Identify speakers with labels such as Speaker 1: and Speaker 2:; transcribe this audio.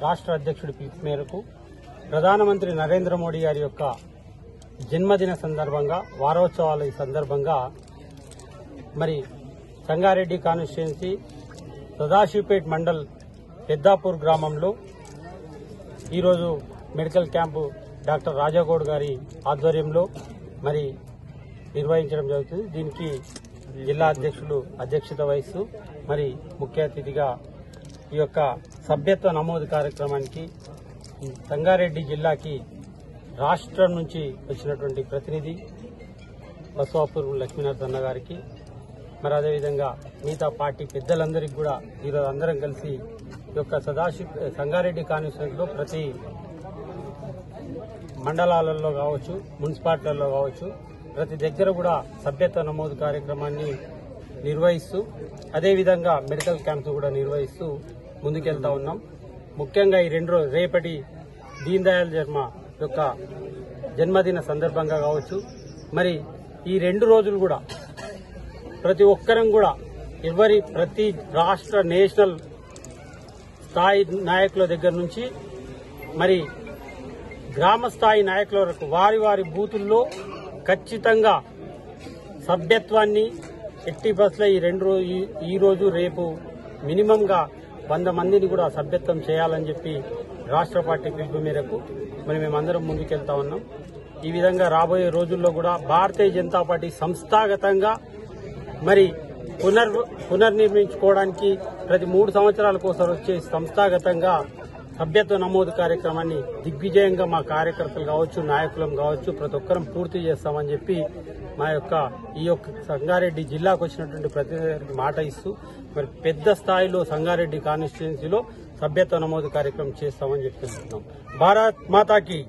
Speaker 1: రాష్ట్ర అధ్యక్షుడి పిలుపు మేరకు ప్రధానమంత్రి నరేంద్ర మోడీ గారి యొక్క జన్మదిన సందర్భంగా వారోత్సవాల ఈ సందర్భంగా మరి సంగారెడ్డి కాన్స్టిట్యుయెన్సీ సదాశివపేట్ మండల్ పెద్దాపూర్ గ్రామంలో ఈరోజు మెడికల్ క్యాంపు డాక్టర్ రాజాగౌడ్ గారి ఆధ్వర్యంలో మరి నిర్వహించడం జరుగుతుంది. దీనికి జిల్లా అధ్యక్షులు అధ్యక్షత వహిస్తూ మరి ముఖ్య అతిథిగా ఈ యొక్క సభ్యత్వ నమోదు కార్యక్రమానికి సంగారెడ్డి జిల్లాకి రాష్ట్రం నుంచి వచ్చినటువంటి ప్రతినిధి బసవాపూర్ లక్ష్మీనాథన్న గారికి మరి అదేవిధంగా మిగతా పార్టీ పెద్దలందరికీ కూడా ఈరోజు అందరం కలిసి ఈ యొక్క సంగారెడ్డి కాన్స్టిట్యూన్సీలో ప్రతి మండలాలలో కావచ్చు, మున్సిపాలిటీలలో కావచ్చు, ప్రతి దగ్గర కూడా సభ్యత్వ నమోదు కార్యక్రమాన్ని నిర్వహిస్తూ అదేవిధంగా మెడికల్ క్యాంప్స్ కూడా నిర్వహిస్తూ ముందుకెళ్తా ఉన్నాం. ముఖ్యంగా ఈ రేపటి దీన్ దయాళ్ శర్మ యొక్క జన్మదిన సందర్భంగా కావచ్చు, మరి ఈ 2 రోజులు కూడా ప్రతి ఒక్కరం కూడా ప్రతి రాష్ట్ర నేషనల్ స్థాయి నాయకుల దగ్గర నుంచి మరి గ్రామ స్థాయి నాయకుల వరకు వారి వారి బూతుల్లో ఖచ్చితంగా సభ్యత్వాన్ని ఎట్టి బస్సులో ఈ రోజు రేపు మినిమంగా 100 మందిని కూడా సభ్యత్వం చేయాలని చెప్పి రాష్ట్ర పార్టీ పిలుపు మేరకు మరి మేమందరం ముందుకెళ్తా ఉన్నాం. ఈ విధంగా రాబోయే రోజుల్లో కూడా భారతీయ జనతా పార్టీ సంస్థాగతంగా మరి పునర్నిర్మించుకోవడానికి ప్రతి 3 సంవత్సరాలకు ఒకసారి వచ్చే సంస్థాగతంగా సభ్యత్వ నమోదు కార్యక్రమాన్ని దిగ్విజయంగా మా కార్యకర్తలు కావచ్చు, నాయకులం కావచ్చు, ప్రతి ఒక్కరం పూర్తి చేస్తామని చెప్పి ఈ యొక్క సంగారెడ్డి జిల్లాకు వచ్చినటువంటి ప్రతినిధులకు మాట ఇస్తూ మరి పెద్ద స్థాయిలో సంగారెడ్డి కాన్స్టిట్యుయెన్సీలో సభ్యత్వ నమోదు కార్యక్రమం చేస్తామని చెప్తున్నాం. భారత్ మాతాకి